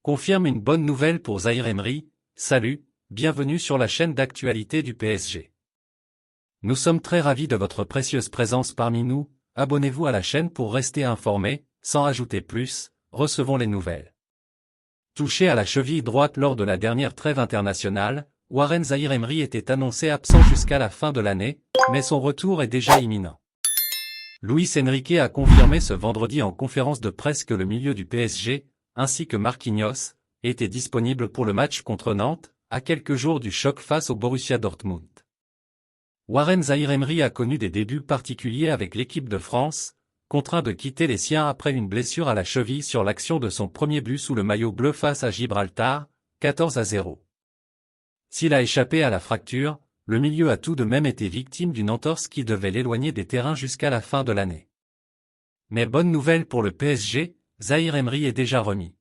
confirme une bonne nouvelle pour Zaïre Emery. Salut, bienvenue sur la chaîne d'actualité du PSG. Nous sommes très ravis de votre précieuse présence parmi nous. Abonnez-vous à la chaîne pour rester informé. Sans ajouter plus, recevons les nouvelles. Touché à la cheville droite lors de la dernière trêve internationale, Warren Zaïre Emery était annoncé absent jusqu'à la fin de l'année, mais son retour est déjà imminent. Luis Enrique a confirmé ce vendredi en conférence de presse que le milieu du PSG, ainsi que Marquinhos, étaient disponibles pour le match contre Nantes, à quelques jours du choc face au Borussia Dortmund. Warren Zaïre Emery a connu des débuts particuliers avec l'équipe de France, contraint de quitter les siens après une blessure à la cheville sur l'action de son premier but sous le maillot bleu face à Gibraltar, 14-0. S'il a échappé à la fracture, le milieu a tout de même été victime d'une entorse qui devait l'éloigner des terrains jusqu'à la fin de l'année. Mais bonne nouvelle pour le PSG, Zaïre Emery est déjà remis.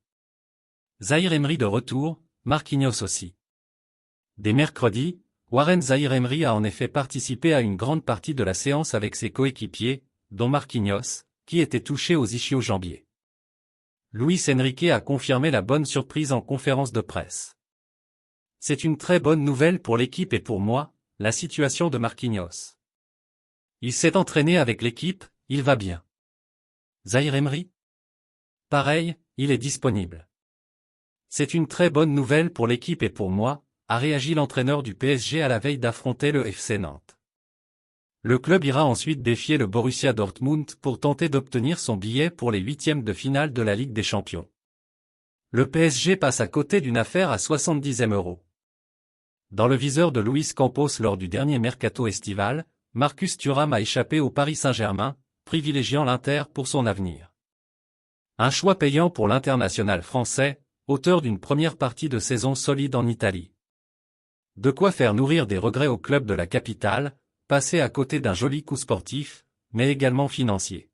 Zaïre Emery de retour, Marquinhos aussi. Dès mercredi, Warren Zaïre Emery a en effet participé à une grande partie de la séance avec ses coéquipiers, dont Marquinhos, qui était touché aux ischio-jambiers. Luis Enrique a confirmé la bonne surprise en conférence de presse. C'est une très bonne nouvelle pour l'équipe et pour moi, la situation de Marquinhos. Il s'est entraîné avec l'équipe, il va bien. Zaïre Emery? Pareil, il est disponible. C'est une très bonne nouvelle pour l'équipe et pour moi, a réagi l'entraîneur du PSG à la veille d'affronter le FC Nantes. Le club ira ensuite défier le Borussia Dortmund pour tenter d'obtenir son billet pour les huitièmes de finale de la Ligue des Champions. Le PSG passe à côté d'une affaire à 70e euro. Dans le viseur de Luis Campos lors du dernier mercato estival, Marcus Thuram a échappé au Paris Saint-Germain, privilégiant l'Inter pour son avenir. Un choix payant pour l'international français, auteur d'une première partie de saison solide en Italie. De quoi faire nourrir des regrets au club de la capitale, passé à côté d'un joli coup sportif, mais également financier.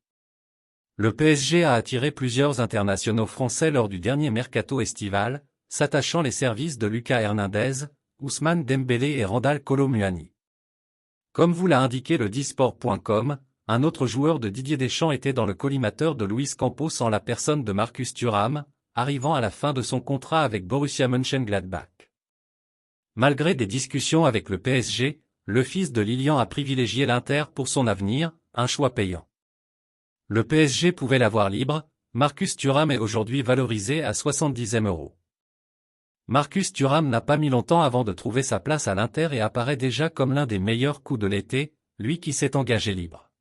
Le PSG a attiré plusieurs internationaux français lors du dernier mercato estival, s'attachant les services de Lucas Hernandez, Ousmane Dembélé et Randal Kolo Muani. Comme vous l'a indiqué le disport.com, un autre joueur de Didier Deschamps était dans le collimateur de Luis Campos en la personne de Marcus Thuram, arrivant à la fin de son contrat avec Borussia Mönchengladbach. Malgré des discussions avec le PSG, le fils de Lilian a privilégié l'Inter pour son avenir, un choix payant. Le PSG pouvait l'avoir libre, Marcus Thuram est aujourd'hui valorisé à 70e euro. Marcus Thuram n'a pas mis longtemps avant de trouver sa place à l'Inter et apparaît déjà comme l'un des meilleurs coups de l'été, lui qui s'est engagé libre.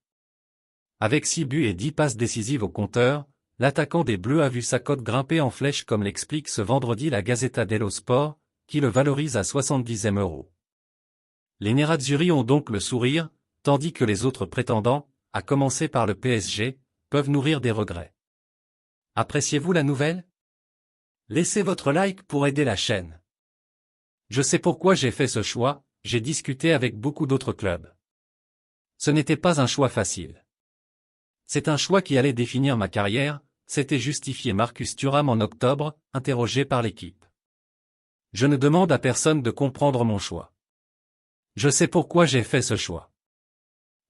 Avec 6 buts et 10 passes décisives au compteur, l'attaquant des Bleus a vu sa cote grimper en flèche comme l'explique ce vendredi la Gazzetta dello Sport, qui le valorise à 70e euro. Les Nerazzurri ont donc le sourire, tandis que les autres prétendants, à commencer par le PSG, peuvent nourrir des regrets. Appréciez-vous la nouvelle? Laissez votre like pour aider la chaîne. Je sais pourquoi j'ai fait ce choix, j'ai discuté avec beaucoup d'autres clubs. Ce n'était pas un choix facile. C'est un choix qui allait définir ma carrière, s'était justifié Marcus Thuram en octobre, interrogé par l'équipe. Je ne demande à personne de comprendre mon choix. Je sais pourquoi j'ai fait ce choix.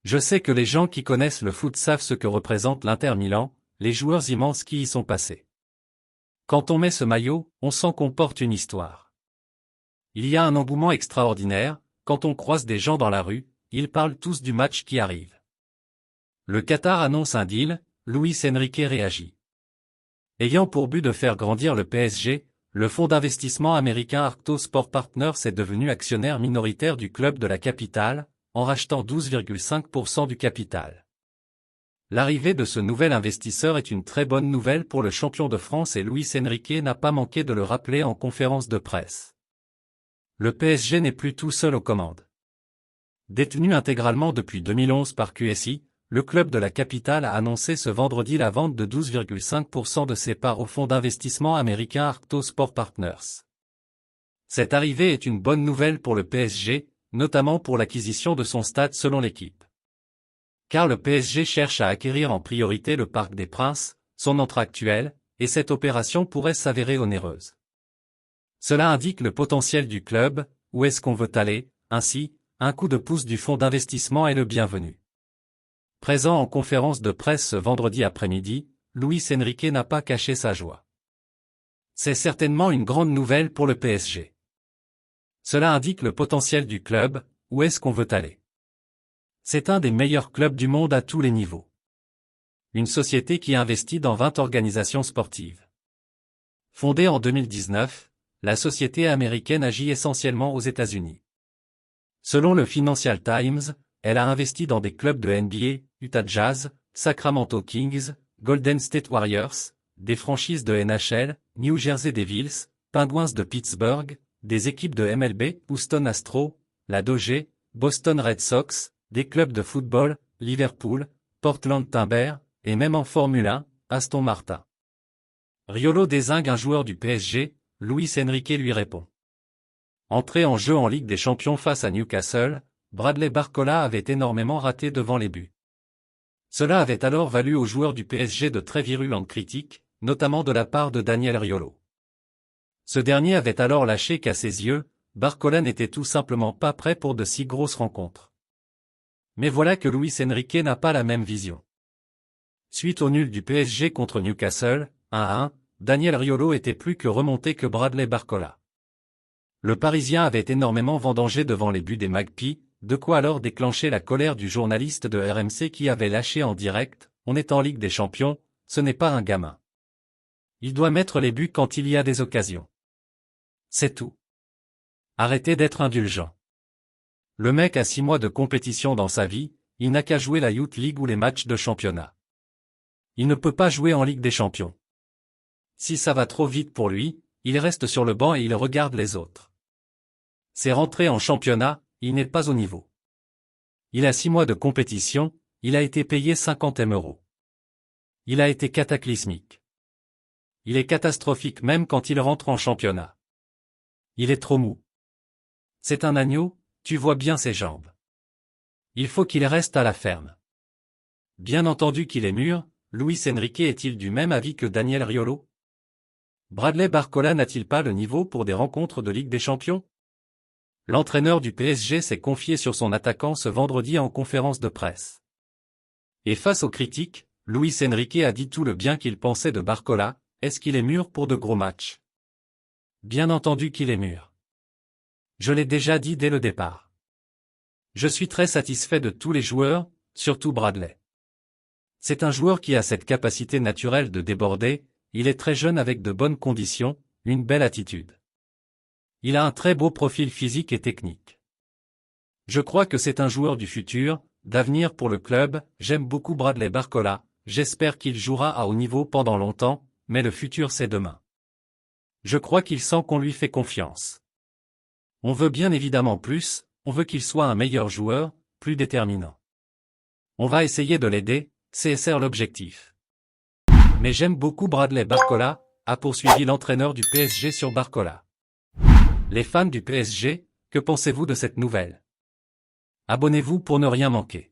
Je sais que les gens qui connaissent le foot savent ce que représente l'Inter Milan, les joueurs immenses qui y sont passés. Quand on met ce maillot, on sent qu'on porte une histoire. Il y a un engouement extraordinaire, quand on croise des gens dans la rue, ils parlent tous du match qui arrive. Le Qatar annonce un deal, Luis Enrique réagit. Ayant pour but de faire grandir le PSG, le fonds d'investissement américain Arctos Sport Partners est devenu actionnaire minoritaire du club de la capitale, en rachetant 12,5% du capital. L'arrivée de ce nouvel investisseur est une très bonne nouvelle pour le champion de France et Luis Enrique n'a pas manqué de le rappeler en conférence de presse. Le PSG n'est plus tout seul aux commandes. Détenu intégralement depuis 2011 par QSI, le club de la capitale a annoncé ce vendredi la vente de 12,5% de ses parts au fonds d'investissement américain Arctos Sport Partners. Cette arrivée est une bonne nouvelle pour le PSG, notamment pour l'acquisition de son stade selon l'équipe. Car le PSG cherche à acquérir en priorité le Parc des Princes, son entrée actuelle, et cette opération pourrait s'avérer onéreuse. Cela indique le potentiel du club, où est-ce qu'on veut aller, ainsi, un coup de pouce du fonds d'investissement est le bienvenu. Présent en conférence de presse ce vendredi après-midi, Luis Enrique n'a pas caché sa joie. C'est certainement une grande nouvelle pour le PSG. Cela indique le potentiel du club, où est-ce qu'on veut aller. C'est un des meilleurs clubs du monde à tous les niveaux. Une société qui investit dans 20 organisations sportives. Fondée en 2019, la société américaine agit essentiellement aux États-Unis. Selon le Financial Times, elle a investi dans des clubs de NBA, Utah Jazz, Sacramento Kings, Golden State Warriors, des franchises de NHL, New Jersey Devils, Penguins de Pittsburgh, des équipes de MLB, Houston Astros, la Dodgers, Boston Red Sox, des clubs de football, Liverpool, Portland Timbers, et même en Formule 1, Aston Martin. Riolo désigne un joueur du PSG, Luis Enrique lui répond. Entré en jeu en Ligue des Champions face à Newcastle, Bradley Barcola avait énormément raté devant les buts. Cela avait alors valu aux joueurs du PSG de très virulentes critiques, notamment de la part de Daniel Riolo. Ce dernier avait alors lâché qu'à ses yeux, Barcola n'était tout simplement pas prêt pour de si grosses rencontres. Mais voilà que Luis Enrique n'a pas la même vision. Suite au nul du PSG contre Newcastle, 1-1, Daniel Riolo était plus que remonté que Bradley Barcola. Le Parisien avait énormément vendangé devant les buts des Magpies, de quoi alors déclencher la colère du journaliste de RMC qui avait lâché en direct, on est en Ligue des Champions, ce n'est pas un gamin. Il doit mettre les buts quand il y a des occasions. C'est tout. Arrêtez d'être indulgent. Le mec a 6 mois de compétition dans sa vie, il n'a qu'à jouer la Youth League ou les matchs de championnat. Il ne peut pas jouer en Ligue des Champions. Si ça va trop vite pour lui, il reste sur le banc et il regarde les autres. C'est rentré en championnat, il n'est pas au niveau. Il a 6 mois de compétition, il a été payé 50 000 €. Il a été cataclysmique. Il est catastrophique même quand il rentre en championnat. Il est trop mou. C'est un agneau, tu vois bien ses jambes. Il faut qu'il reste à la ferme. Bien entendu qu'il est mûr, Luis Enrique est-il du même avis que Daniel Riolo? Bradley Barcola n'a-t-il pas le niveau pour des rencontres de Ligue des Champions? L'entraîneur du PSG s'est confié sur son attaquant ce vendredi en conférence de presse. Et face aux critiques, Luis Enrique a dit tout le bien qu'il pensait de Barcola, est-ce qu'il est mûr pour de gros matchs? Bien entendu qu'il est mûr. Je l'ai déjà dit dès le départ. Je suis très satisfait de tous les joueurs, surtout Bradley. C'est un joueur qui a cette capacité naturelle de déborder, il est très jeune avec de bonnes conditions, une belle attitude. Il a un très beau profil physique et technique. Je crois que c'est un joueur du futur, d'avenir pour le club, j'aime beaucoup Bradley Barcola, j'espère qu'il jouera à haut niveau pendant longtemps, mais le futur c'est demain. Je crois qu'il sent qu'on lui fait confiance. On veut bien évidemment plus, on veut qu'il soit un meilleur joueur, plus déterminant. On va essayer de l'aider, c'est l'objectif. Mais j'aime beaucoup Bradley Barcola, a poursuivi l'entraîneur du PSG sur Barcola. Les fans du PSG, que pensez-vous de cette nouvelle? Abonnez-vous pour ne rien manquer.